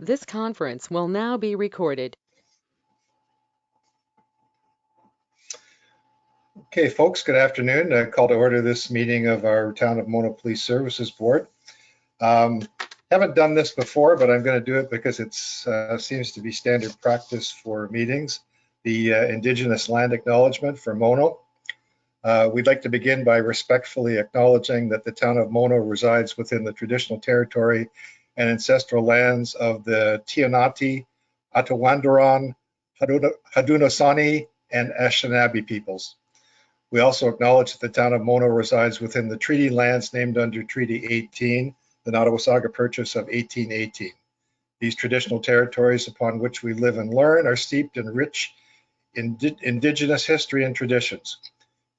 This conference will now be recorded. Okay, folks, good afternoon. I call to order this meeting of our Town of Mona Police Services Board. Haven't done this before, but I'm going to do it because it seems to be standard practice for meetings. The Indigenous land acknowledgement for Mono. We'd like to begin by respectfully acknowledging that the Town of Mono resides within the traditional territory and ancestral lands of the Tianati, Atawandaron, Haudenosaunee, and Anishinaabe peoples. We also acknowledge that the Town of Mono resides within the treaty lands named under Treaty 18, the Nottawasaga Purchase of 1818. These traditional territories upon which we live and learn are steeped in rich Indigenous history and traditions.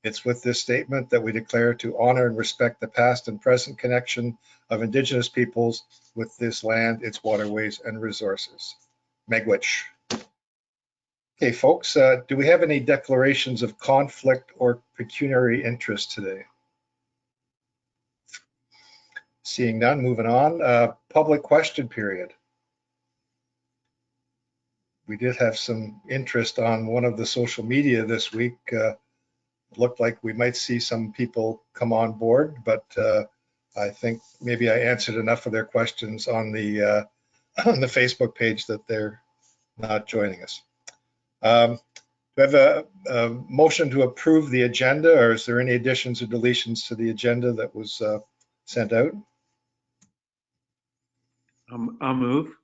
It's with this statement that we declare to honor and respect the past and present connection of Indigenous peoples with this land, its waterways and resources. Miigwech. Okay, folks, do we have any declarations of conflict or pecuniary interest today? Seeing none, moving on. Public question period. We did have some interest on one of the social media this week. Looked like we might see some people come on board, but I think maybe I answered enough of their questions on the Facebook page that they're not joining us. Do I have a motion to approve the agenda, or is there any additions or deletions to the agenda that was sent out? I'll move.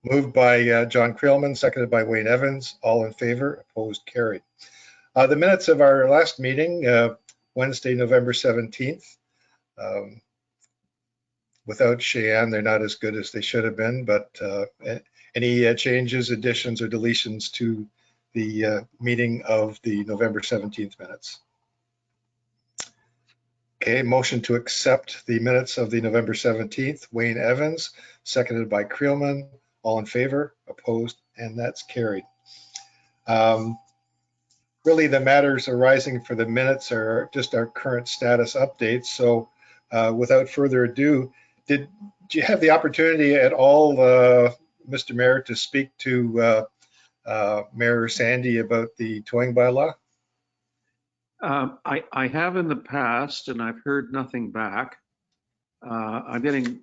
Moved by John Creelman, seconded by Wayne Evans. All in favor, opposed, carried. The minutes of our last meeting, Wednesday, November 17th. Without Cheyenne, they're not as good as they should have been, but any changes, additions, or deletions to the meeting of the November 17th minutes? Okay, motion to accept the minutes of the November 17th. Wayne Evans, seconded by Creelman. All in favor, opposed, and that's carried. Really, the matters arising for the minutes are just our current status updates. So without further ado, did you have the opportunity at all, Mr. Mayor, to speak to Mayor Sandy about the towing bylaw? I have in the past, and I've heard nothing back. I'm getting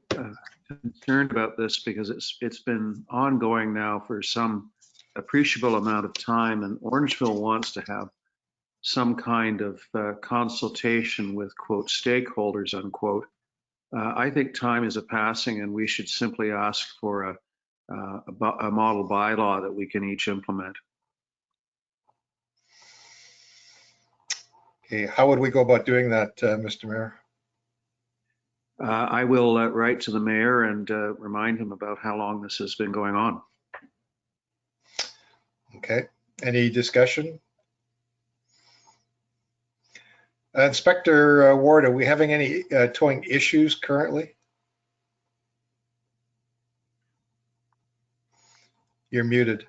concerned about this because it's been ongoing now for some appreciable amount of time, and Orangeville wants to have some kind of consultation with, quote, stakeholders, unquote. I think time is passing, and we should simply ask for a model bylaw that we can each implement. Okay, how would we go about doing that, Mr. Mayor? I will write to the mayor and remind him about how long this has been going on. Okay, any discussion? Inspector Ward, are we having any towing issues currently? You're muted.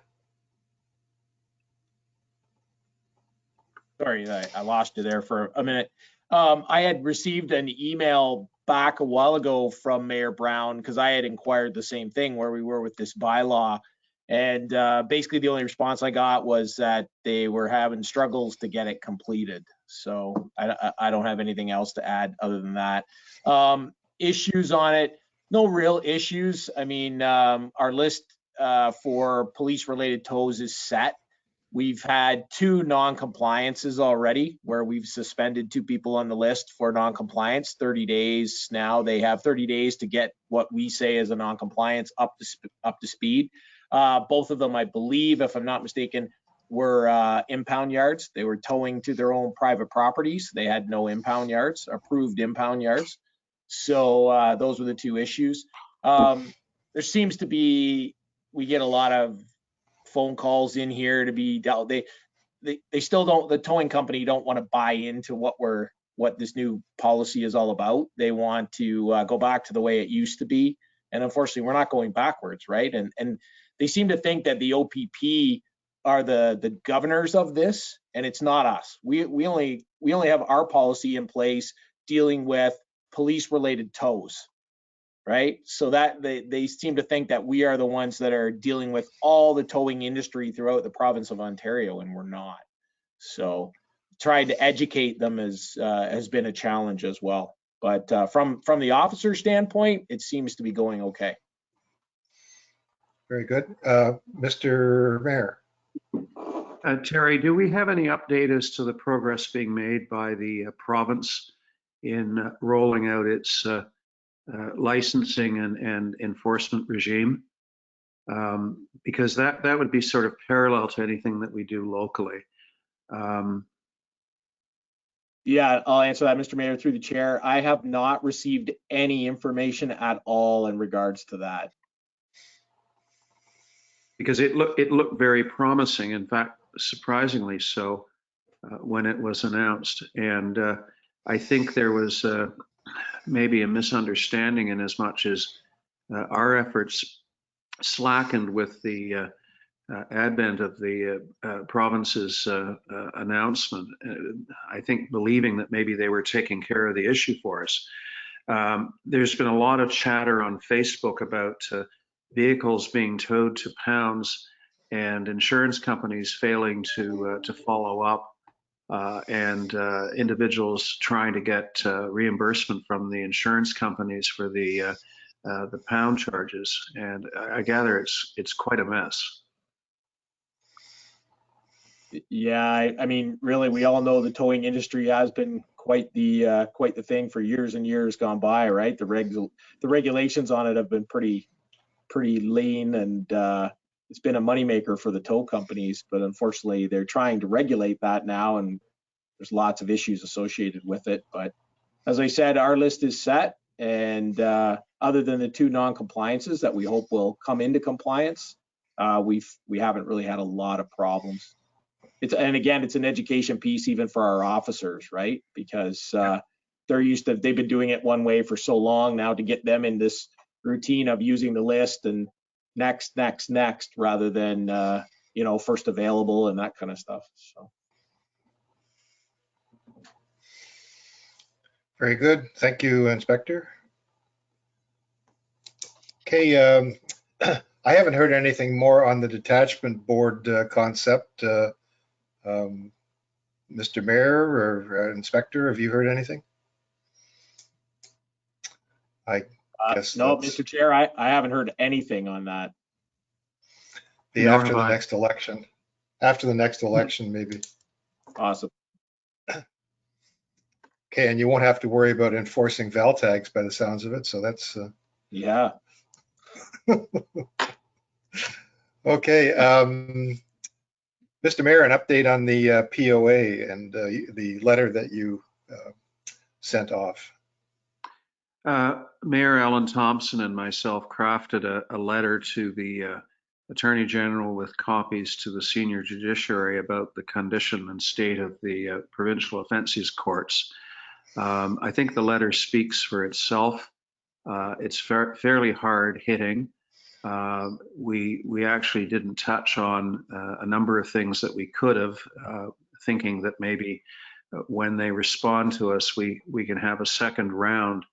Sorry, I lost you there for a minute. I had received an email back a while ago from Mayor Brown because I had inquired the same thing where we were with this bylaw. And basically the only response I got was that they were having struggles to get it completed. So I don't have anything else to add other than that. Issues on it, no real issues. I mean, our list for police related tows is set. We've had 2 non-compliances already where we've suspended 2 people on the list for non-compliance, 30 days. Now they have 30 days to get what we say is a non-compliance up to speed. Both of them, I believe, if I'm not mistaken, were impound yards. They were towing to their own private properties. They had no impound yards, approved impound yards. So those were the 2 issues. There seems to be, we get a lot of phone calls in here to be dealt. They still don't, the towing company don't want to buy into what this new policy is all about. They want to go back to the way it used to be. And unfortunately, we're not going backwards, right? And they seem to think that the OPP are the governors of this, and it's not us. We only have our policy in place dealing with police related tows. right? So that they seem to think that we are the ones that are dealing with all the towing industry throughout the province of Ontario, and we're not. So trying to educate them has been a challenge as well. But from the officer standpoint, it seems to be going okay. Very good. Mr. Mayor. Terry, do we have any update as to the progress being made by the province in rolling out its licensing and enforcement regime? Because that would be sort of parallel to anything that we do locally. Yeah, I'll answer that, Mr. Mayor, through the chair. I have not received any information at all in regards to that. Because it looked very promising, in fact, surprisingly so, when it was announced. And I think there was maybe a misunderstanding in as much as our efforts slackened with the advent of the province's announcement. I think believing that maybe they were taking care of the issue for us. There's been a lot of chatter on Facebook about vehicles being towed to pounds and insurance companies failing to follow up, and individuals trying to get reimbursement from the insurance companies for the pound charges. And I gather it's quite a mess. Yeah, I mean, really, we all know the towing industry has been quite the thing for years and years gone by, right? The regulations on it have been pretty lean, and it's been a moneymaker for the tow companies. But unfortunately, they're trying to regulate that now, and there's lots of issues associated with it. But as I said, our list is set, and other than the 2 non-compliances that we hope will come into compliance, we haven't really had a lot of problems. And again, it's an education piece even for our officers, right? Because they've been doing it one way for so long now, to get them in this routine of using the list and next, rather than first available and that kind of stuff. So. Very good. Thank you, Inspector. Okay, I haven't heard anything more on the detachment board concept. Mr. Mayor or Inspector, have you heard anything? I guess no, Mr. Chair, I haven't heard anything on that. After the next election. After the next election, maybe. Awesome. Okay, and you won't have to worry about enforcing val tags by the sounds of it, so that's yeah. Okay, Mr. Mayor, an update on the POA and the letter that you sent off. Mayor Alan Thompson and myself crafted a letter to the Attorney General with copies to the senior judiciary about the condition and state of the provincial offences courts. I think the letter speaks for itself. It's fairly hard hitting. We actually didn't touch on a number of things that we could have, thinking that maybe when they respond to us, we can have a second round.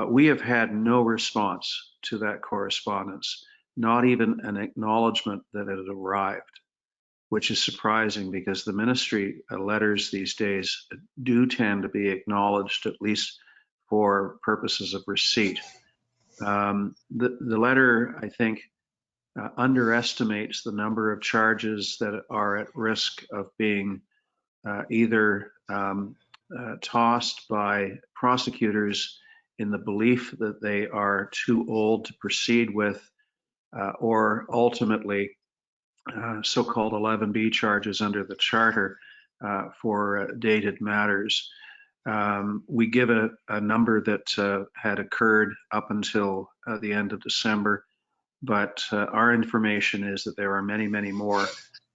We have had no response to that correspondence, not even an acknowledgement that it had arrived, which is surprising because the ministry letters these days do tend to be acknowledged, at least for purposes of receipt. The letter, I think, underestimates the number of charges that are at risk of being either tossed by prosecutors in the belief that they are too old to proceed with, or ultimately so-called 11B charges under the Charter for dated matters. We give a number that had occurred up until the end of December, but our information is that there are many, many more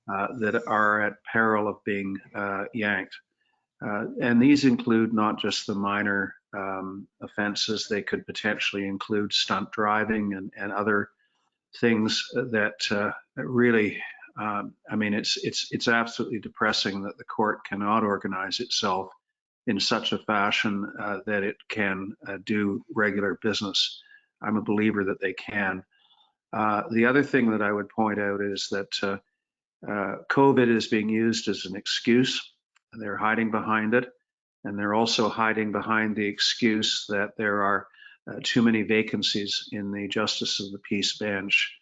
that are at peril of being yanked. And these include not just the minor offenses, they could potentially include stunt driving and other things that really, I mean, it's absolutely depressing that the court cannot organize itself in such a fashion that it can do regular business. I'm a believer that they can. The other thing that I would point out is that COVID is being used as an excuse. They're hiding behind it, and they're also hiding behind the excuse that there are too many vacancies in the Justice of the Peace bench.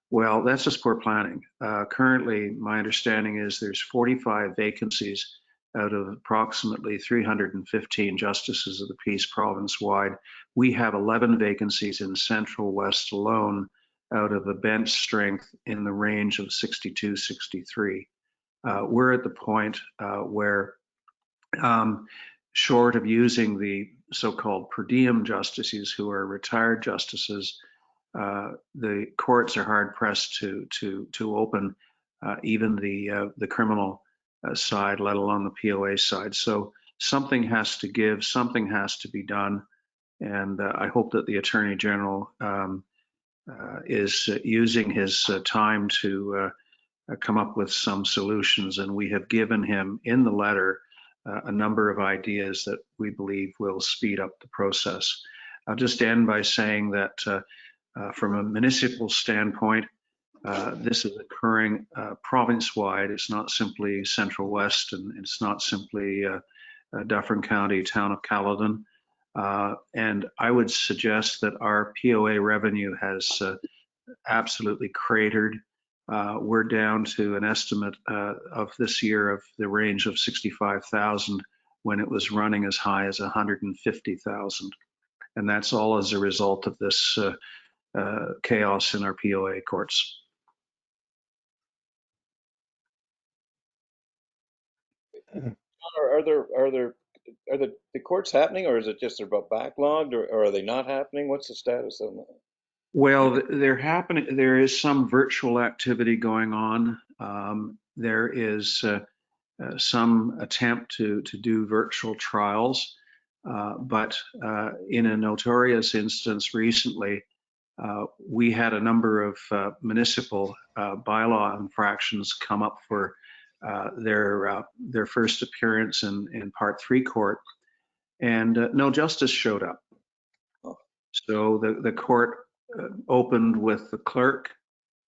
Well, that's just poor planning. Currently, my understanding is there's 45 vacancies out of approximately 315 justices of the peace province-wide. We have 11 vacancies in Central West alone out of a bench strength in the range of 62, 63. We're at the point where, short of using the so-called per diem justices who are retired justices, the courts are hard pressed to open even the criminal side, let alone the POA side. So something has to give, something has to be done, and I hope that the Attorney General is using his time to come up with some solutions, and we have given him in the letter a number of ideas that we believe will speed up the process. I'll just end by saying that from a municipal standpoint, this is occurring province-wide. It's not simply Central West, and it's not simply Dufferin County, town of Caledon. And I would suggest that our POA revenue has absolutely cratered. We're down to an estimate of this year of the range of 65,000 when it was running as high as 150,000. And that's all as a result of this chaos in our POA courts. Are the courts happening, or is it just they're backlogged, or are they not happening? What's the status of them? Well, they're happening. There is some virtual activity going on. There is some attempt to do virtual trials, but in a notorious instance recently, we had a number of municipal bylaw infractions come up for their first appearance in Part 3 court, and no justice showed up. So the court opened with the clerk,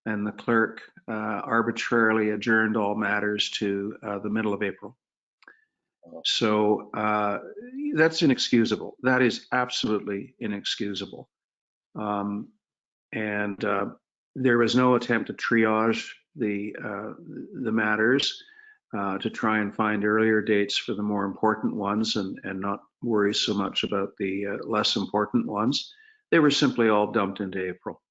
and the clerk arbitrarily adjourned all matters to the middle of April. So that's inexcusable. That is absolutely inexcusable. And there was no attempt to triage the matters to try and find earlier dates for the more important ones and not worry so much about the less important ones. They were simply all dumped into April.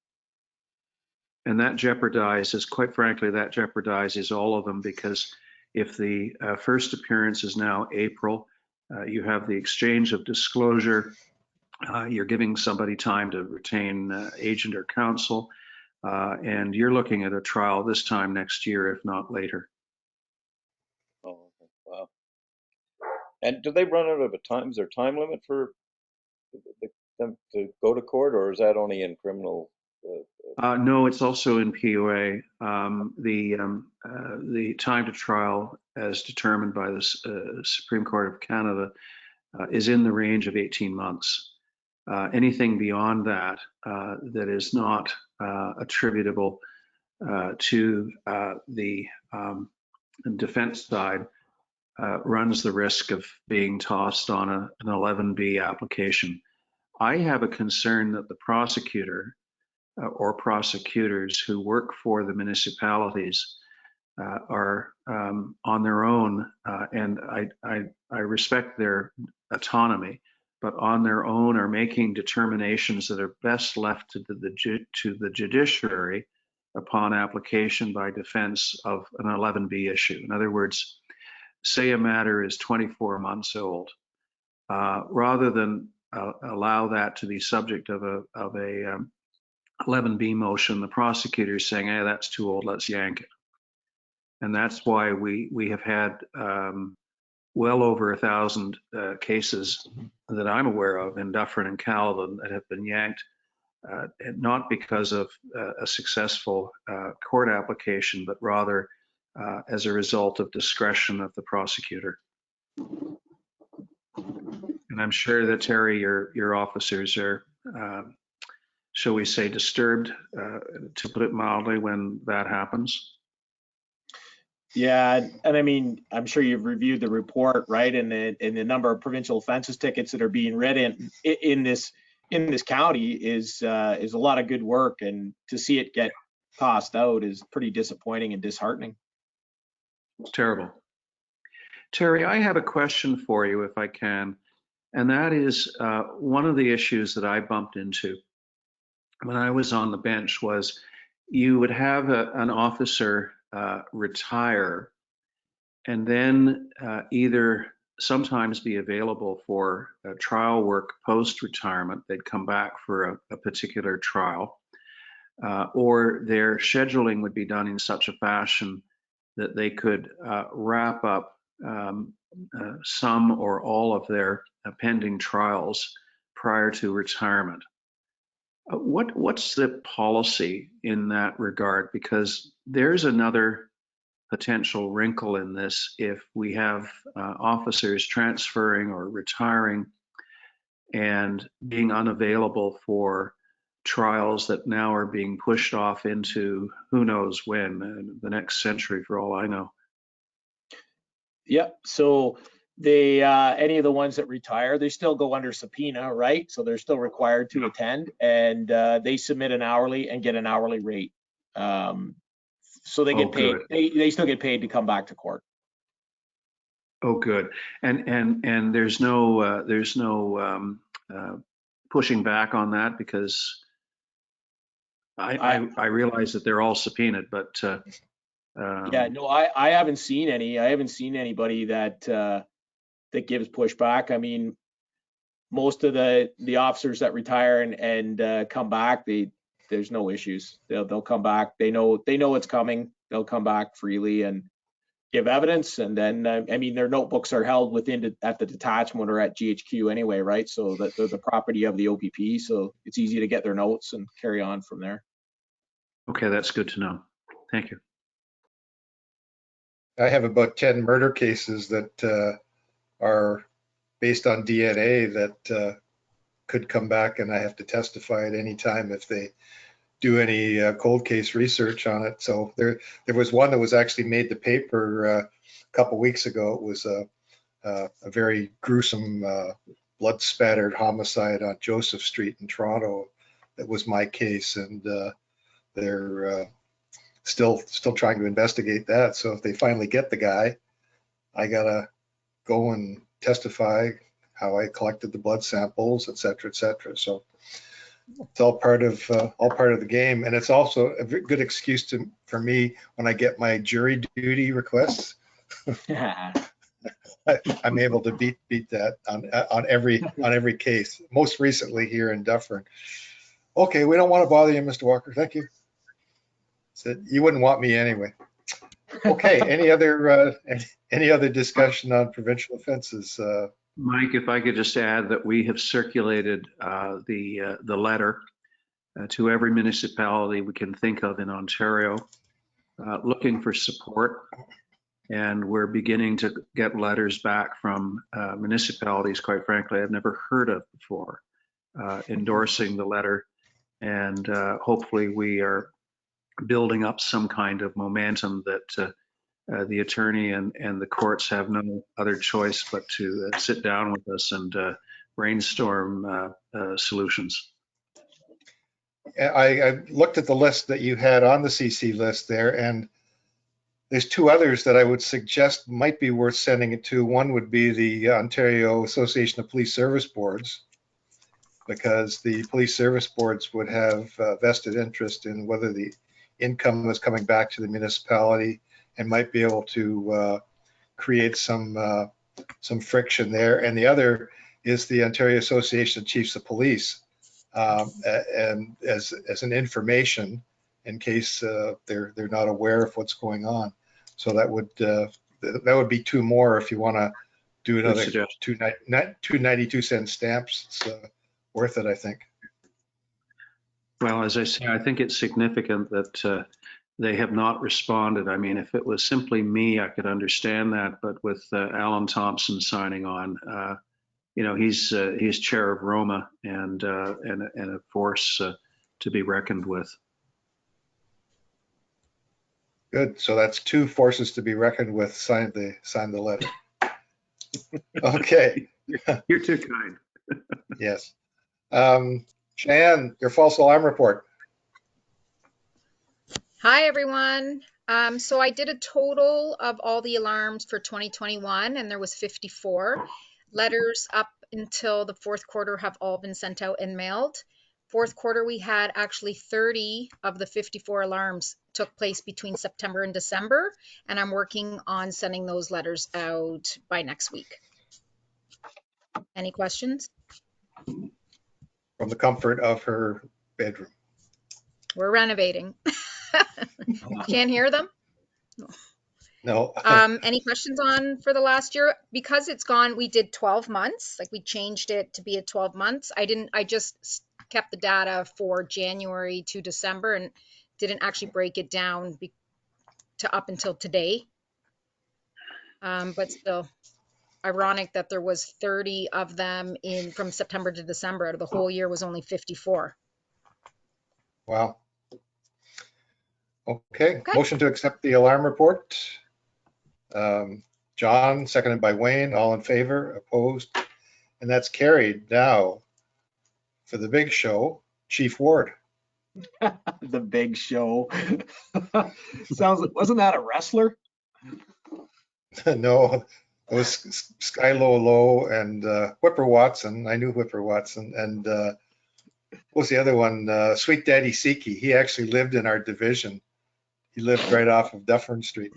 And that jeopardizes, quite frankly, that jeopardizes all of them, because if the first appearance is now April, you have the exchange of disclosure, you're giving somebody time to retain agent or counsel, and you're looking at a trial this time next year, if not later. Oh, wow. And do they run out of a time? Is there a time limit for them to go to court, or is that only in criminal? No, it's also in POA. The time to trial, as determined by the Supreme Court of Canada, is in the range of 18 months. Anything beyond that that is not attributable to the defense side runs the risk of being tossed on an 11B application. I have a concern that the prosecutor or prosecutors who work for the municipalities are on their own, and I respect their autonomy, but on their own are making determinations that are best left to the judiciary upon application by defense of an 11B issue. In other words, say a matter is 24 months old, rather than allow that to be subject of a 11B motion, the prosecutor is saying, hey, that's too old, let's yank it. And that's why we have had well over 1,000 cases that I'm aware of in Dufferin and Caledon that have been yanked, not because of a successful court application, but rather as a result of discretion of the prosecutor. And I'm sure that, Terry, your officers are shall we say, disturbed, to put it mildly, when that happens. Yeah, and I mean, I'm sure you've reviewed the report, right? And the number of provincial offenses tickets that are being written in this county is a lot of good work, and to see it get tossed out is pretty disappointing and disheartening. Terrible. Terry, I have a question for you, if I can, and that is one of the issues that I bumped into when I was on the bench was you would have an officer retire and then either sometimes be available for trial work post-retirement. They'd come back for a particular trial, or their scheduling would be done in such a fashion that they could wrap up some or all of their pending trials prior to retirement. What's the policy in that regard? Because there's another potential wrinkle in this if we have officers transferring or retiring and being unavailable for trials that now are being pushed off into who knows when, the next century for all I know. Yep. So they any of the ones that retire, they still go under subpoena, right? So they're still required to attend, and they submit an hourly and get an hourly rate. So they get paid. They still get paid to come back to court. Oh, good. And there's no pushing back on that, because I realize that they're all subpoenaed, but yeah, no, I haven't seen any. I haven't seen anybody that that gives pushback. I mean, most of the officers that retire and come back, there's no issues. They'll come back. They know it's coming. They'll come back freely and give evidence. And then I mean, their notebooks are held at the detachment or at GHQ anyway, right? So that they're the property of the OPP. So it's easy to get their notes and carry on from there. Okay, that's good to know. Thank you. I have about 10 murder cases that are based on DNA that could come back, and I have to testify at any time if they do any cold case research on it. So there was one that was actually made the paper a couple weeks ago. It was a very gruesome blood spattered homicide on Joseph Street in Toronto. That was my case, and they're still trying to investigate that. So if they finally get the guy, I gotta go and testify how I collected the blood samples, et cetera, et cetera. So it's all part of the game, and it's also a good excuse for me when I get my jury duty requests. I'm able to beat that on every case. Most recently here in Dufferin. Okay, we don't want to bother you, Mr. Walker. Thank you. Said you wouldn't want me anyway. Okay. Any other discussion on provincial offenses? Mike, if I could just add that we have circulated the letter to every municipality we can think of in Ontario, looking for support. And we're beginning to get letters back from municipalities, quite frankly, I've never heard of before, endorsing the letter. And hopefully we are building up some kind of momentum that the attorney and the courts have no other choice but to sit down with us and brainstorm solutions. I looked at the list that you had on the CC list there, and there's two others that I would suggest might be worth sending it to. One would be the Ontario Association of Police Service Boards, because the police service boards would have vested interest in whether the income was coming back to the municipality, and might be able to create some friction there. And the other is the Ontario Association of Chiefs of Police, and as an information in case they're not aware of what's going on. So that would be two more if you want to do another 2.92 stamps. It's worth it, I think. Well, as I say, I think it's significant that they have not responded. I mean, if it was simply me, I could understand that. But with Alan Thompson signing on, he's chair of Roma, and of course to be reckoned with. Good. So that's two forces to be reckoned with. Sign the letter. Okay. You're too kind. Yes. Shan, your false alarm report. Hi, everyone. So I did a total of all the alarms for 2021, and there was 54. Letters up until the fourth quarter have all been sent out and mailed. Fourth quarter, we had actually 30 of the 54 alarms took place between September and December, and I'm working on sending those letters out by next week. Any questions? From the comfort of her bedroom. We're renovating. Can't hear them? No. Any questions on for the last year? Because it's gone, we did 12 months. Like we changed it to be at 12 months. I just kept the data for January to December and didn't actually break it down to up until today. But still ironic that there was 30 of them from September to December. Out of the whole year was only 54. Wow. Okay. Motion to accept the alarm report. John, seconded by Wayne. All in favor? Opposed? And that's carried. Now, for the big show, Chief Ward. The big show. Wasn't that a wrestler? No, it was Sky Low Low and Whipper Watson. I knew Whipper Watson. And what was the other one? Sweet Daddy Siki. He actually lived in our division. He lived right off of Dufferin Street.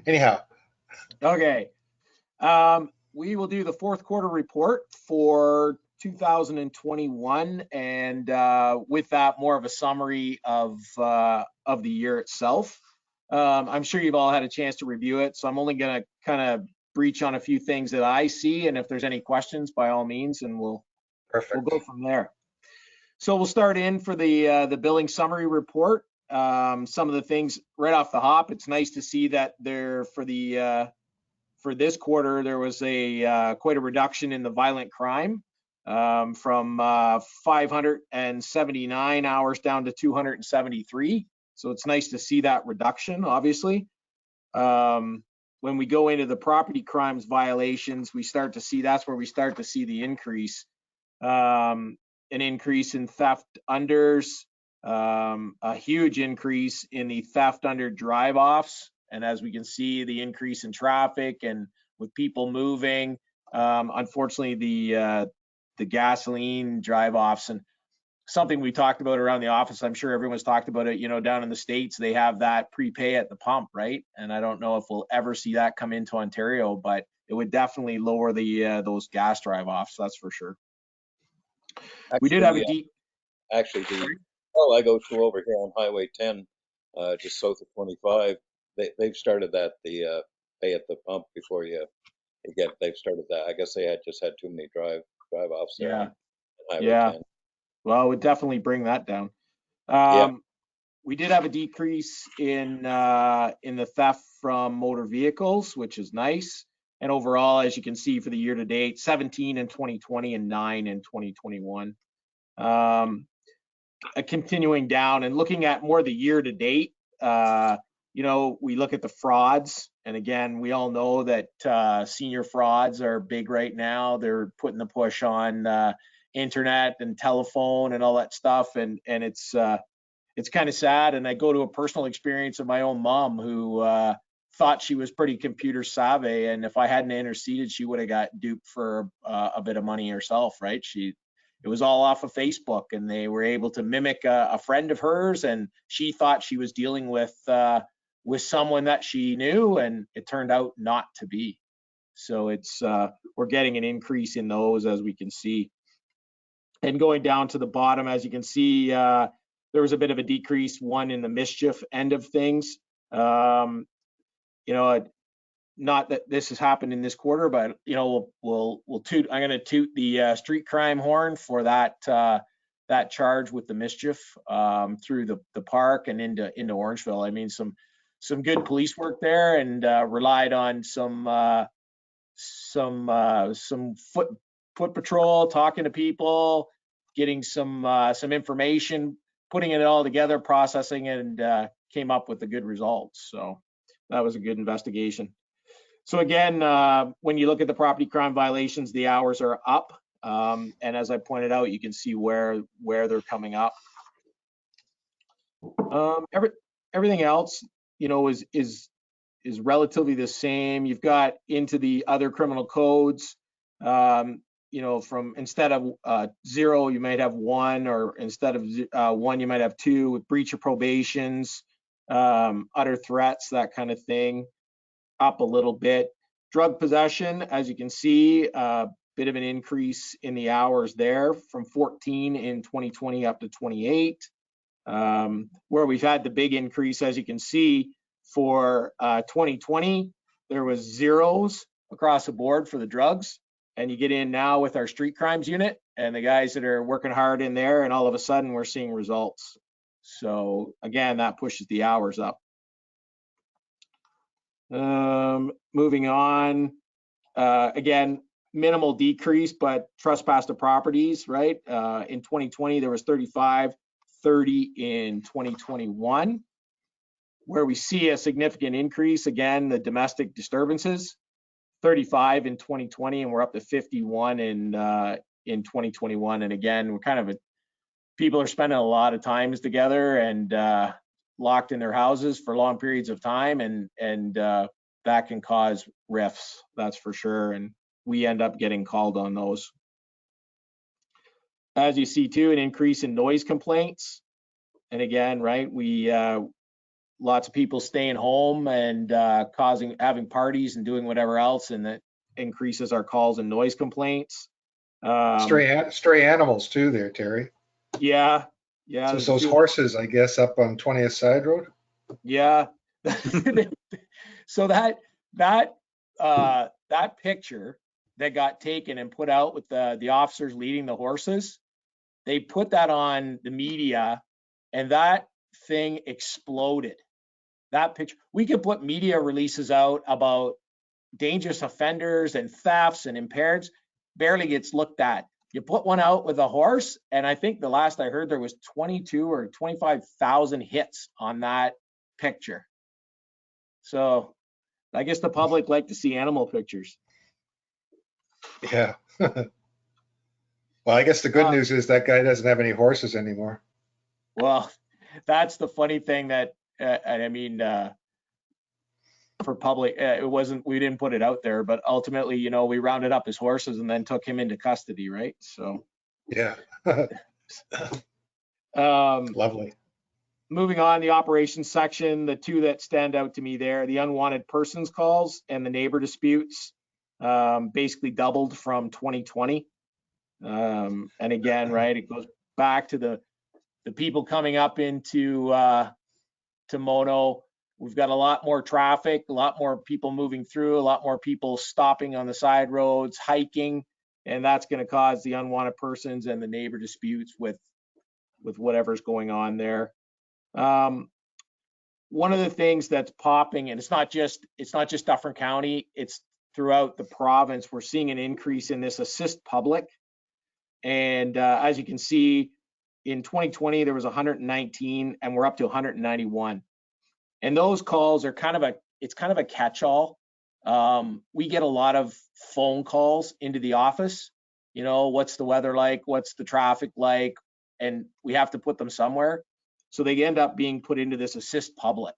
Anyhow. Okay. We will do the fourth quarter report for 2021, and with that, more of a summary of the year itself. I'm sure you've all had a chance to review it, so I'm only going to kind of breach on a few things that I see, and if there's any questions, by all means, and we'll go from there. So we'll start in for the billing summary report. Some of the things right off the hop, it's nice to see that there for this quarter, there was quite a reduction in the violent crime from 579 hours down to 273. So it's nice to see that reduction, obviously. When we go into the property crimes violations, that's where we start to see the increase. An increase in theft unders, a huge increase in the theft under drive-offs. And as we can see, the increase in traffic and with people moving, unfortunately, the gasoline drive-offs, and something we talked about around the office, I'm sure everyone's talked about it, down in the States, they have that prepay at the pump, right? And I don't know if we'll ever see that come into Ontario, but it would definitely lower those gas drive-offs, that's for sure. Actually, we did have a deep... Actually, I go through over here on Highway 10, just south of 25. They've started that, the pay at the pump before they've started that. I guess they just had too many drive-offs there on Highway 10. Well, it would definitely bring that down. We did have a decrease in the theft from motor vehicles, which is nice. And overall, as you can see for the year to date, 17 in 2020 and 9 in 2021. Continuing down and looking at more the year to date, we look at the frauds, and again, we all know that senior frauds are big right now. They're putting the push on internet and telephone and all that stuff, and it's kind of sad. And I go to a personal experience of my own mom who thought she was pretty computer savvy, and if I hadn't interceded, she would have got duped for a bit of money herself, right? It was all off of Facebook, and they were able to mimic a friend of hers, and she thought she was dealing with someone that she knew, and it turned out not to be. So we're getting an increase in those, as we can see. And going down to the bottom, as you can see, there was a bit of a decrease, one in the mischief end of things. Not that this has happened in this quarter, but we'll toot. I'm going to toot the street crime horn for that charge with the mischief through the park and into Orangeville. I mean, some good police work there, and relied on some foot patrol, talking to people, getting some information. putting it all together, processing it, and came up with the good results. So that was a good investigation. So again, when you look at the property crime violations, the hours are up. And as I pointed out, you can see where they're coming up. Everything else, you know, is relatively the same. You've got into the other criminal codes, you know, from instead of 0, you might have 1, or instead of 1, you might have 2, with breach of probations, utter threats, that kind of thing, up a little bit. Drug possession, as you can see, bit of an increase in the hours there, from 14 in 2020 up to 28. Where we've had the big increase, as you can see, for 2020, there was zeros across the board for the drugs. And you get in now with our street crimes unit and the guys that are working hard in there, and all of a sudden we're seeing results. So again, that pushes the hours up. Moving on, again, minimal decrease, but trespass to properties, right? In 2020, there was 35, 30 in 2021. Where we see a significant increase, again, the domestic disturbances, 35 in 2020, and we're up to 51 in 2021. And again, we're kind of people are spending a lot of times together and locked in their houses for long periods of time, and that can cause rifts, that's for sure. And we end up getting called on those. As you see too, an increase in noise complaints. And again, right, we lots of people staying home and having parties and doing whatever else, and that increases our calls and noise complaints. Stray animals too there, Terry. Yeah. So those horses, I guess, up on 20th Side Road. Yeah. So that picture that got taken and put out with the officers leading the horses, they put that on the media, and that thing exploded. That picture, we could put media releases out about dangerous offenders and thefts and impaireds, barely gets looked at. You put one out with a horse, and I think the last I heard there was 22 or 25,000 hits on that picture. So I guess the public like to see animal pictures. Yeah. Well, I guess the good news is that guy doesn't have any horses anymore. Well, that's the funny thing that, I mean, for public, it wasn't, we didn't put it out there, but ultimately, you know, we rounded up his horses and then took him into custody, right? So. Yeah. Lovely. Moving on, the operations section, the two that stand out to me there, the unwanted persons calls and the neighbor disputes, basically doubled from 2020. And again, right, it goes back to the people coming up into to Mono. We've got a lot more traffic, a lot more people moving through, a lot more people stopping on the side roads, hiking, and that's going to cause the unwanted persons and the neighbor disputes with whatever's going on there. One of the things that's popping, and it's not just Dufferin County, it's throughout the province, we're seeing an increase in this assist public. And as you can see, in 2020, there was 119, and we're up to 191. And those calls are kind of a catch-all. We get a lot of phone calls into the office. You know, what's the weather like? What's the traffic like? And we have to put them somewhere. So they end up being put into this assist public.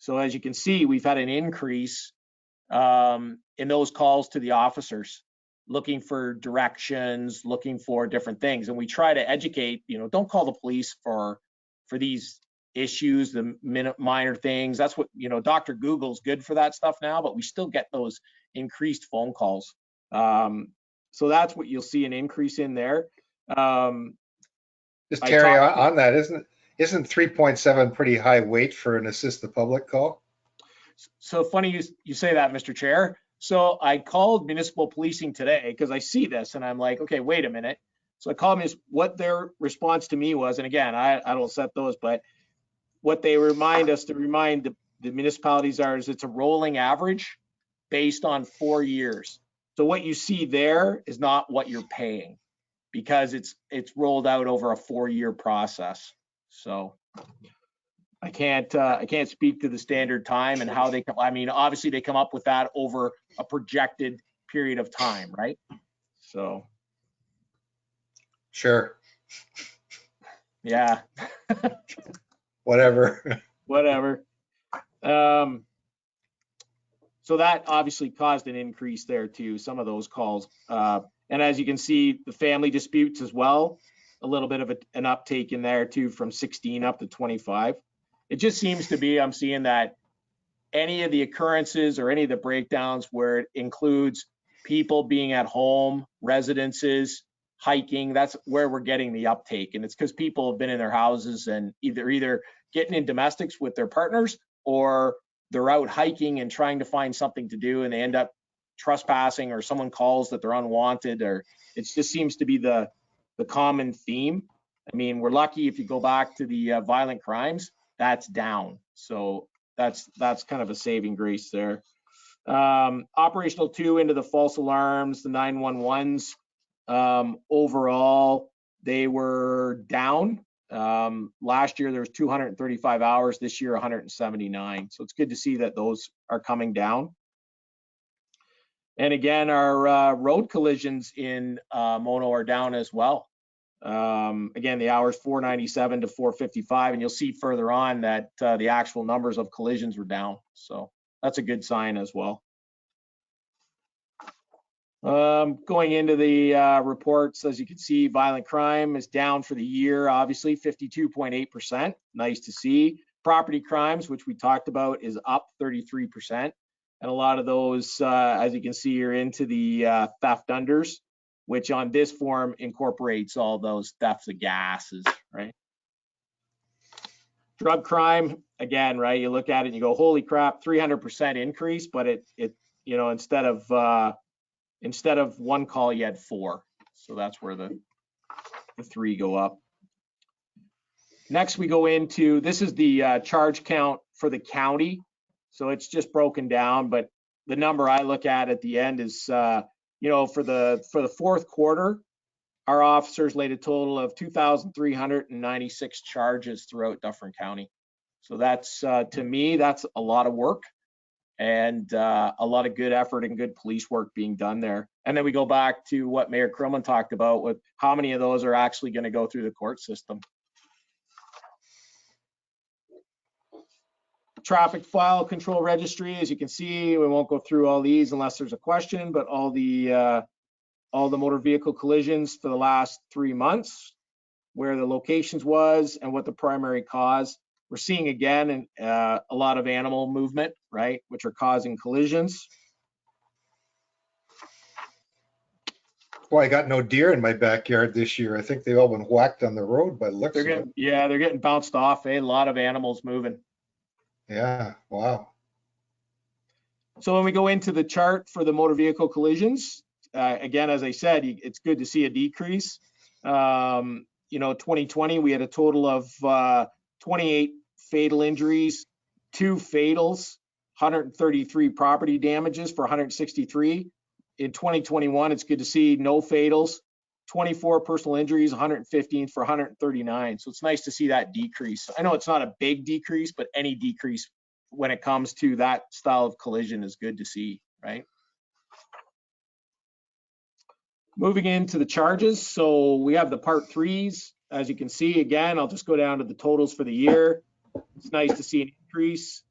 So as you can see, we've had an increase in those calls to the officers, looking for directions, looking for different things. And we try to educate, you know, don't call the police for these issues, the minor things. That's what, you know, Dr. Google's good for that stuff now, but we still get those increased phone calls. So that's what you'll see an increase in there. Just Terry, on that, isn't 3.7 pretty high weight for an assist the public call? So funny you say that, Mr. Chair. So I called municipal policing today because I see this and I'm like, okay, wait a minute. So I called what their response to me was, and again, I don't set those, but what they remind the municipalities is it's a rolling average based on 4 years. So what you see there is not what you're paying, because it's rolled out over a 4-year process. So I can't speak to the standard time and how they come. I mean, obviously they come up with that over a projected period of time, right? So Sure, yeah, whatever. whatever. So that obviously caused an increase there too, some of those calls. And as you can see, the family disputes as well, a little bit of an uptake in there too, from 16 up to 25. It just seems to be, I'm seeing that any of the occurrences or any of the breakdowns where it includes people being at home, residences, hiking, that's where we're getting the uptake. And it's because people have been in their houses and either getting in domestics with their partners, or they're out hiking and trying to find something to do and they end up trespassing, or someone calls that they're unwanted, or it just seems to be the common theme. I mean, we're lucky if you go back to the violent crimes, that's down. So that's kind of a saving grace there. Operational 2 into the false alarms, the 911s, overall, they were down. Last year there was 235 hours, this year 179. So it's good to see that those are coming down. And again, our road collisions in Mono are down as well. Again, the hours 497 to 455, and you'll see further on that the actual numbers of collisions were down. So that's a good sign as well. Going into the reports, as you can see, violent crime is down for the year, obviously 52.8%. Nice to see. Property crimes, which we talked about, is up 33%. And a lot of those, as you can see, are into the theft unders, which on this form incorporates all those thefts of gases, right? Drug crime, again, right? You look at it and you go, holy crap, 300% increase, but it you know, instead of one call, you had 4. So that's where the 3 go up. Next, we go into, this is the charge count for the county. So it's just broken down, but the number I look at the end is, you know, for the fourth quarter, our officers laid a total of 2,396 charges throughout Dufferin County. So that's, to me, that's a lot of work and a lot of good effort and good police work being done there. And then we go back to what Mayor Krillman talked about with how many of those are actually going to go through the court system. Traffic file control registry, as you can see, we won't go through all these unless there's a question, but all the motor vehicle collisions for the last 3 months, where the locations was and what the primary cause. We're seeing again a lot of animal movement, right, which are causing collisions. Well, I got no deer in my backyard this year. I think they've all been whacked on the road by the looks of it. Yeah, they're getting bounced off. A lot of animals moving. Yeah, wow. So when we go into the chart for the motor vehicle collisions, again, as I said, it's good to see a decrease. You know, 2020, we had a total of 28 fatal injuries, 2 fatals, 133 property damages for 163. In 2021, it's good to see no fatals, 24 personal injuries, 115 for 139. So it's nice to see that decrease. I know it's not a big decrease, but any decrease when it comes to that style of collision is good to see, right? Moving into the charges. So we have the part 3s. As you can see, again, I'll just go down to the totals for the year. It's nice to see an increase,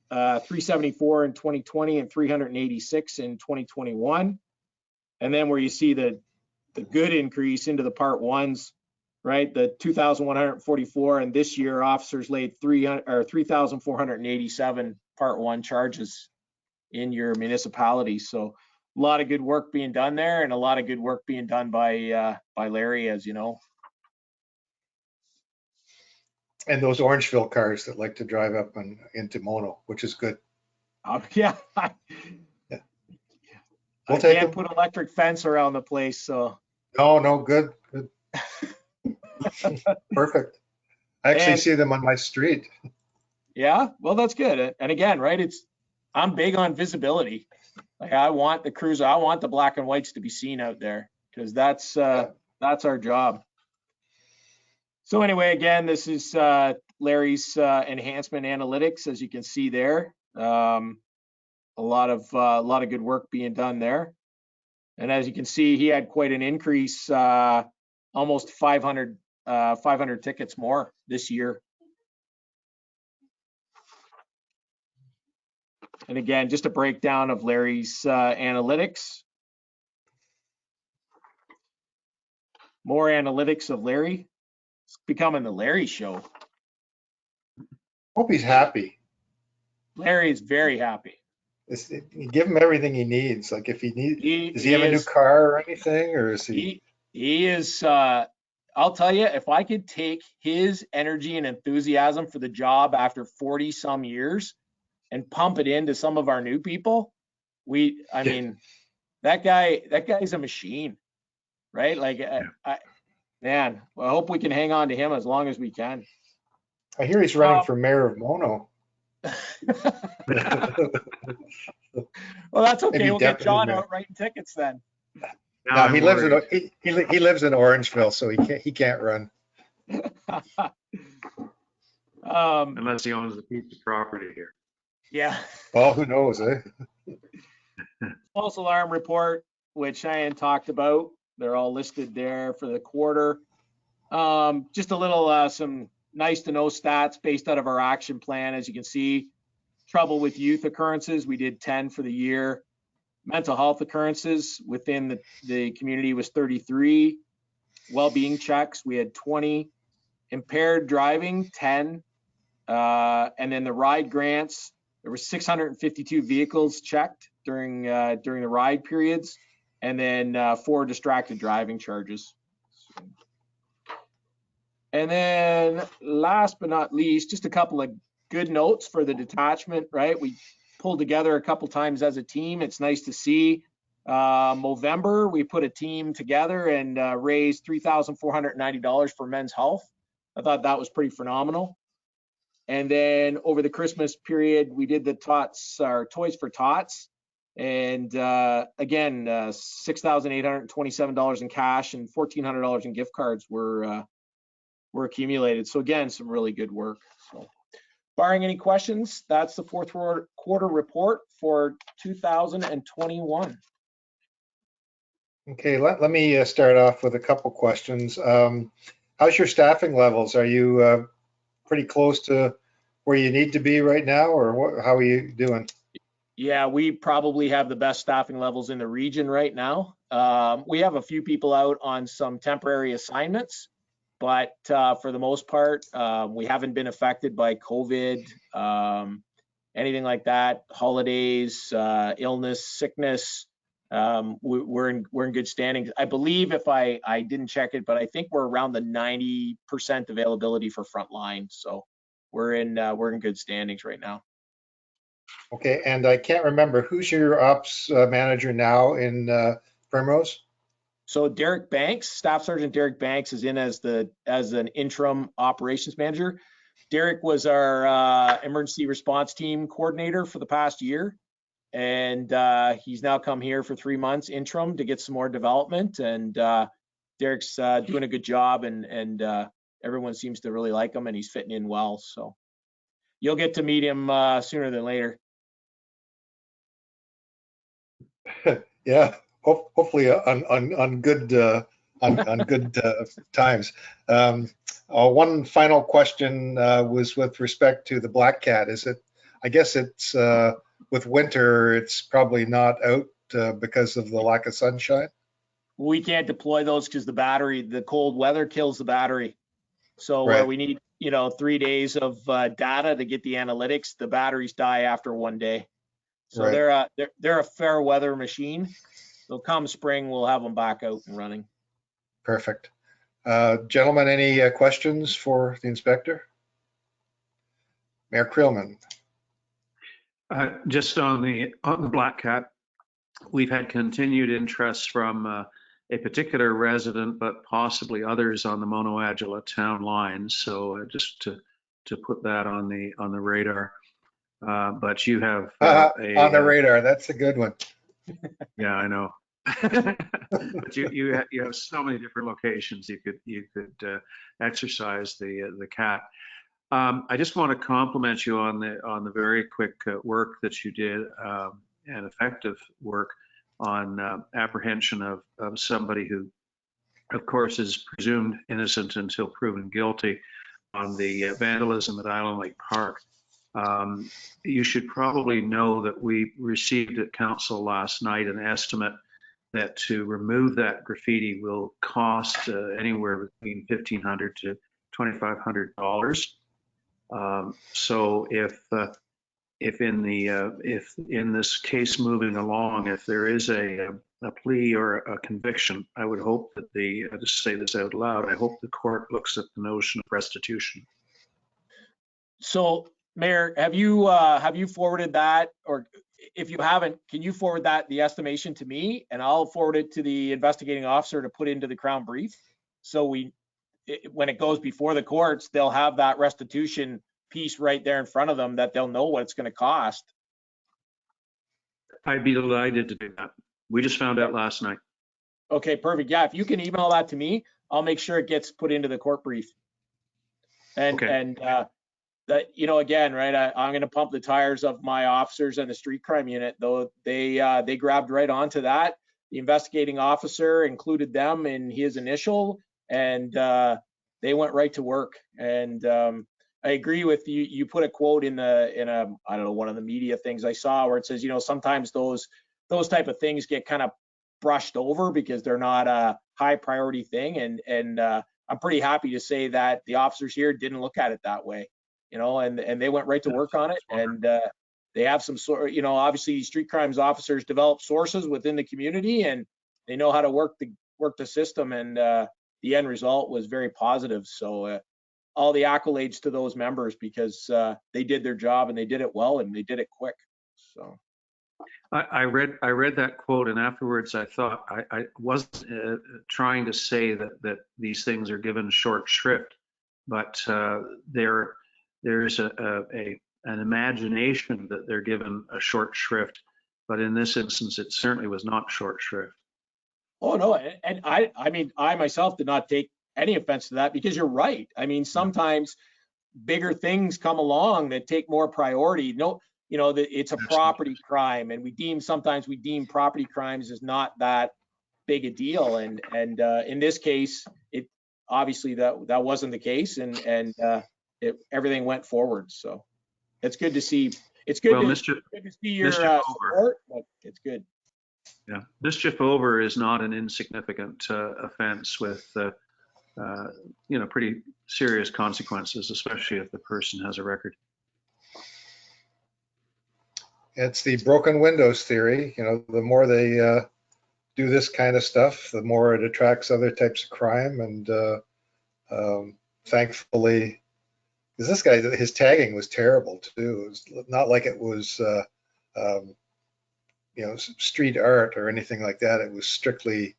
374 in 2020 and 386 in 2021. And then where you see the good increase into the part 1s, right? The 2,144, and this year officers laid 3,487 part 1 charges in your municipality. So a lot of good work being done there, and a lot of good work being done by Larry, as you know. And those Orangeville cars that like to drive up and into Mono, which is good. Yeah. Yeah. I can't put electric fence around the place, so. No, good. Perfect. I actually see them on my street. Yeah, well, that's good. And again, right, I'm big on visibility. Like I want the cruiser, I want the black and whites to be seen out there, because that's our job. So anyway, again, this is Larry's enhancement analytics, as you can see there. A lot of good work being done there. And as you can see, he had quite an increase, almost 500 tickets more this year. And again, just a breakdown of Larry's analytics. More analytics of Larry. It's becoming the Larry show. Hope he's happy. Larry is very happy. You give him everything he needs. Like if he needs, does he have a new is, car or anything, or is he? He is. I'll tell you, if I could take his energy and enthusiasm for the job after 40 some years and pump it into some of our new people, I mean, that guy's a machine, right? Like, man, I hope we can hang on to him as long as we can. I hear he's running for mayor of Mono. Well, that's okay. Maybe We'll get John mayor. out writing tickets then. No, he lives in Orangeville, so he can't run. Unless he owns the piece of property here. Yeah. Well, who knows, eh? False alarm report, which Cheyenne talked about. They're all listed there for the quarter. Just a little, some nice to know stats based out of our action plan. As you can see, trouble with youth occurrences, we did 10 for the year. Mental health occurrences within the community was 33. Well-being checks, we had 20. Impaired driving, 10. And then the ride grants, there were 652 vehicles checked during the ride periods, and then 4 distracted driving charges. And then last but not least, just a couple of good notes for the detachment, right? We pulled together a couple times as a team. It's nice to see. Movember, we put a team together and raised $3,490 for men's health. I thought that was pretty phenomenal. And then over the Christmas period, we did the Toys for Tots. And again, $6,827 in cash and $1,400 in gift cards were accumulated. So again, some really good work. So barring any questions, that's the fourth quarter report for 2021. Okay, let me start off with a couple questions. How's your staffing levels? Are you pretty close to where you need to be right now, or how are you doing? Yeah, we probably have the best staffing levels in the region right now. We have a few people out on some temporary assignments, but for the most part, we haven't been affected by COVID, anything like that, holidays, illness, sickness. We're in good standing. I believe, if I didn't check it, but I think we're around the 90% availability for frontline. So we're in good standings right now. Okay, and I can't remember, who's your ops manager now in Primrose? So Derek Banks, Staff Sergeant Derek Banks, is in as an interim operations manager. Derek was our emergency response team coordinator for the past year, and he's now come here for 3 months interim to get some more development. And Derek's doing a good job, and everyone seems to really like him, and he's fitting in well. So you'll get to meet him sooner than later. Yeah, hopefully on good good times. One final question was with respect to the Black Cat. I guess it's with winter, it's probably not out because of the lack of sunshine. We can't deploy those because the cold weather kills the battery. So Right. where we need 3 days of data to get the analytics, the batteries die after 1 day. So Right. they're a fair weather machine. So come spring, we'll have them back out and running. Perfect. Gentlemen, any questions for the inspector? Mayor Creelman. Just on the Black Cat, we've had continued interest from a particular resident, but possibly others on the Mono-Agila town line. So just to put that on the radar. But you have on the radar. That's a good one. Yeah, I know. But you have so many different locations you could exercise the cat. I just want to compliment you on the very quick work that you did, and effective work on apprehension of somebody who, of course, is presumed innocent until proven guilty on the vandalism at Island Lake Park. You should probably know that we received at council last night an estimate that to remove that graffiti will cost anywhere between $1,500 to $2,500. So if in this case moving along, if there is a plea or a conviction, I would hope that just say this out loud, I hope the court looks at the notion of restitution. So, Mayor, have you forwarded that, or if you haven't, can you forward the estimation to me, and I'll forward it to the investigating officer to put into the Crown brief, so when it goes before the courts, they'll have that restitution piece right there in front of them, that they'll know what it's going to cost. I'd be delighted to do that. We just found out last night. Okay, perfect. Yeah, if you can email that to me, I'll make sure it gets put into the court brief. And that, again, right, I'm going to pump the tires of my officers and the street crime unit, though they grabbed right onto that. The investigating officer included them in his initial, and they went right to work. And I agree with you. You put a quote in I don't know, one of the media things I saw, where it says, sometimes those type of things get kind of brushed over because they're not a high priority thing. And I'm pretty happy to say that the officers here didn't look at it that way. And they went right to work on it, and they have some sort, obviously street crimes officers develop sources within the community, and they know how to work the system, and the end result was very positive. So all the accolades to those members, because they did their job and they did it well and they did it quick. So I read that quote, and afterwards I thought I wasn't trying to say that these things are given short shrift, but there's an imagination that they're given a short shrift, but in this instance, it certainly was not short shrift. Oh no, and I mean, I myself did not take any offense to that, because you're right. I mean, sometimes bigger things come along that take more priority. No, that it's a property crime, and sometimes we deem property crimes as not that big a deal. And in this case, it obviously that wasn't the case, and everything went forward. So it's good to see. It's good, to see your support, but it's good. Yeah, mischief over is not an insignificant offense with pretty serious consequences, especially if the person has a record. It's the broken windows theory. The more they do this kind of stuff, the more it attracts other types of crime. And thankfully, because this guy, his tagging was terrible too. It was not like it was street art or anything like that. It was strictly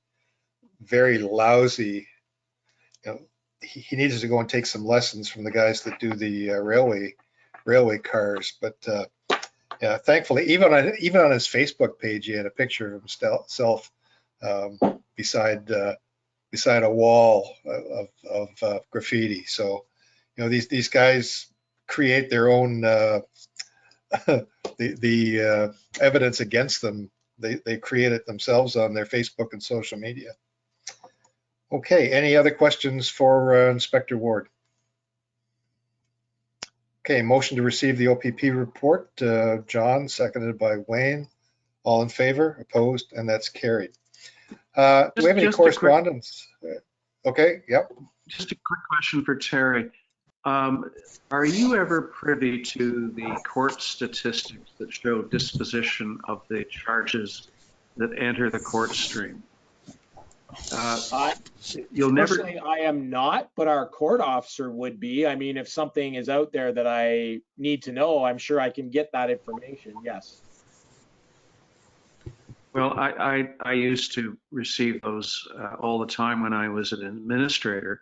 very lousy. He needed to go and take some lessons from the guys that do the railway cars. But yeah, thankfully, even on his Facebook page, he had a picture of himself beside a wall of graffiti. So these guys create their own the evidence against them. They create it themselves on their Facebook and social media. Okay, any other questions for Inspector Ward? Okay, motion to receive the OPP report. John, seconded by Wayne. All in favor? Opposed? And that's carried. Do we have any correspondence? Okay, yep. Just a quick question for Terry. Are you ever privy to the court statistics that show disposition of the charges that enter the court stream? Personally, I am not, but our court officer would be. I mean, if something is out there that I need to know, I'm sure I can get that information. Yes. Well, I used to receive those all the time when I was an administrator.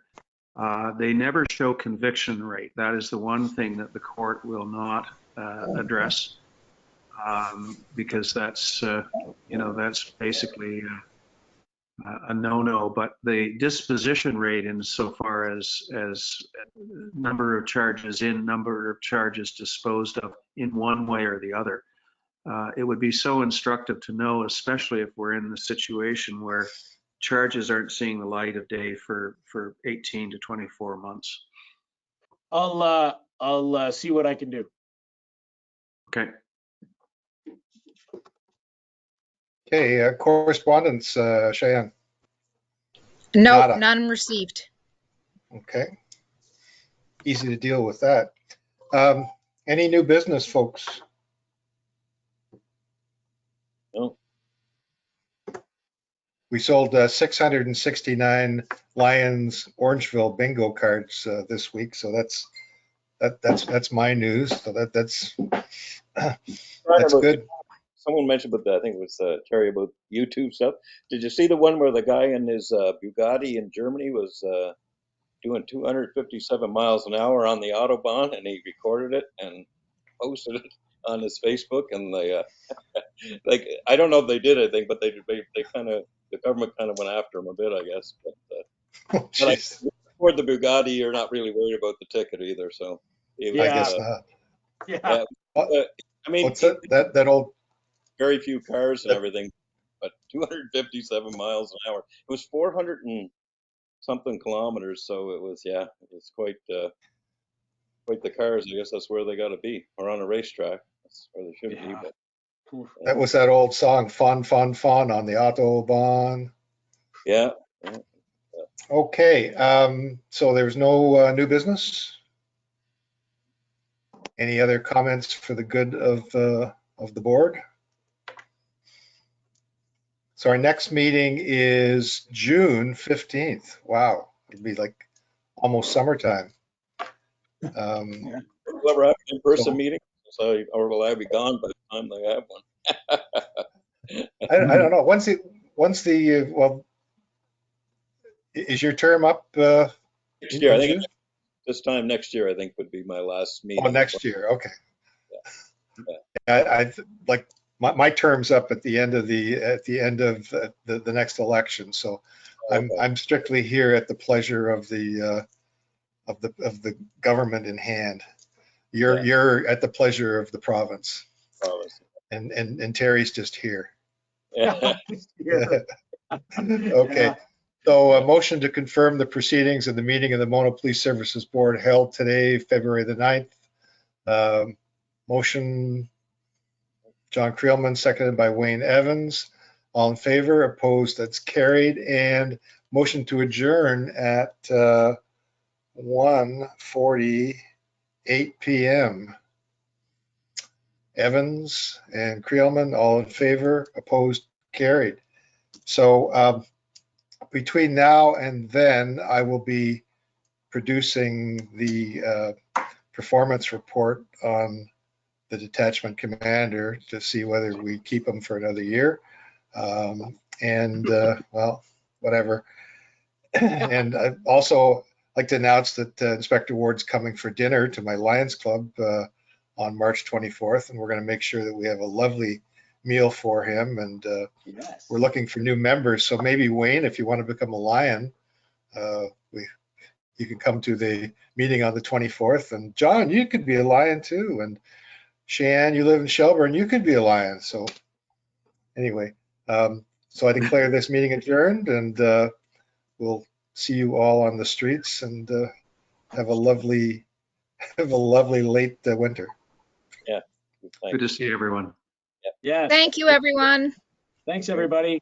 They never show conviction rate. That is the one thing that the court will not address, because that's that's basically a no-no, but the disposition rate insofar as number of charges in, number of charges disposed of in one way or the other, it would be so instructive to know, especially if we're in the situation where charges aren't seeing the light of day for 18 to 24 months. I'll see what I can do. Okay. Okay, correspondence, Cheyenne. No, Nada. none received. Okay. Easy to deal with that. Any new business, folks? No. We sold 669 Lions Orangeville bingo cards this week, so that's my news. So that's good. Someone mentioned, but I think it was Terry, about YouTube stuff. Did you see the one where the guy in his Bugatti in Germany was doing 257 miles an hour on the Autobahn, and he recorded it and posted it on his Facebook? And they, like, I don't know if they did anything, but they kind of, the government kind of went after him a bit, I guess. But Oh, but I, jeez. for the Bugatti, you're not really worried about the ticket either. So it was, I guess not. Yeah. I mean, What's that old? very few cars and everything, but 257 miles an hour. It was 400 and something kilometers, so it was, yeah, it was quite the cars. I guess that's where they got to be, or on a racetrack. That's where they should be. Yeah. But That was that old song, "Fun, Fun, Fun" on the Autobahn. yeah. Okay, so there's no new business. Any other comments for the good of the board? So our next meeting is June 15th. Wow, it'll be like almost summertime. We'll ever have an in-person meeting, so, or will I be gone by the time they have one? I don't know. Once the well, is your term up? Next year, I think June? this time next year, I think would be my last meeting. Oh, next year. Okay. Yeah. I like my term's up at the end of the next election, so I'm strictly here at the pleasure of the government in hand. You're at the pleasure of the province, and Terry's just here. Yeah. Okay. So a motion to confirm the proceedings of the meeting of the Mona Police Services Board held today, February the 9th. Motion, John Creelman, seconded by Wayne Evans. All in favor, opposed, that's carried. And motion to adjourn at 1:48 p.m. Evans and Creelman, all in favor, opposed, carried. So between now and then, I will be producing the performance report on the detachment commander to see whether we keep him for another year. Well, whatever. And I'd also like to announce that Inspector Ward's coming for dinner to my Lions Club on March 24th, and we're going to make sure that we have a lovely meal for him. And Yes. we're looking for new members. So maybe Wayne, if you want to become a Lion, you can come to the meeting on the 24th. And John, you could be a Lion too. And Cheyenne, you live in Shelburne, you could be a Lion. So anyway, so I declare this meeting adjourned, and we'll see you all on the streets, and have a lovely late winter. Yeah. Good to see everyone. Yes. Thank you, everyone. Thanks, everybody.